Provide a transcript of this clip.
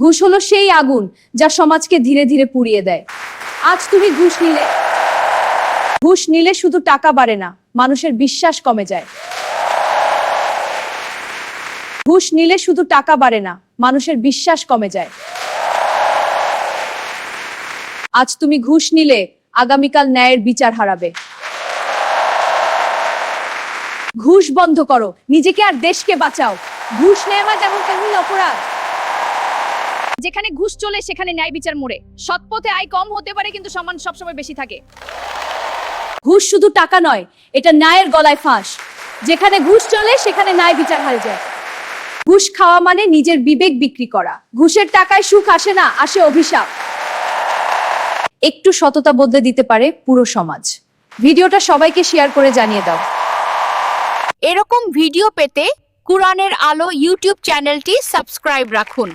ঘুষ হলো সেই আগুন যা সমাজকে ধীরে ধীরে পুড়িয়ে দেয়। আজ তুমি ঘুষ নিলে শুধু টাকা বাড়ে না, মানুষের বিশ্বাস কমে যায়। ঘুষ নিলে শুধু টাকা বাড়ে না, মানুষের বিশ্বাস কমে যায়। আজ তুমি ঘুষ নিলে আগামীকাল ন্যায়ের বিচার হারাবে। ঘুষ বন্ধ করো, নিজেকে আর দেশকে বাঁচাও। ঘুষ নেওয়া যেমন তেমনি অপরাধ। যেখানে ঘুষ চলে সেখানে ন্যায় বিচার মোড়ে। সৎ পথে আয় কম হতে পারে কিন্তু সম্মান সবসময় বেশি থাকে। ঘুষ শুধু টাকা নয়, এটা ন্যায়ের গলায় ফাঁস। যেখানে ঘুষ চলে সেখানে ন্যায় বিচার হারিয়ে যায়। ঘুষ খাওয়া মানে নিজের বিবেক বিক্রি করা। ঘুষের টাকায় সুখ আসে না, আসে অভিশাপ। একটু সততা বদলে দিতে পারে পুরো সমাজ। ভিডিওটা সবাইকে শেয়ার করে জানিয়ে দাও। এরকম ভিডিও পেতে কুরআনের আলো ইউটিউব চ্যানেলটি সাবস্ক্রাইব রাখুন।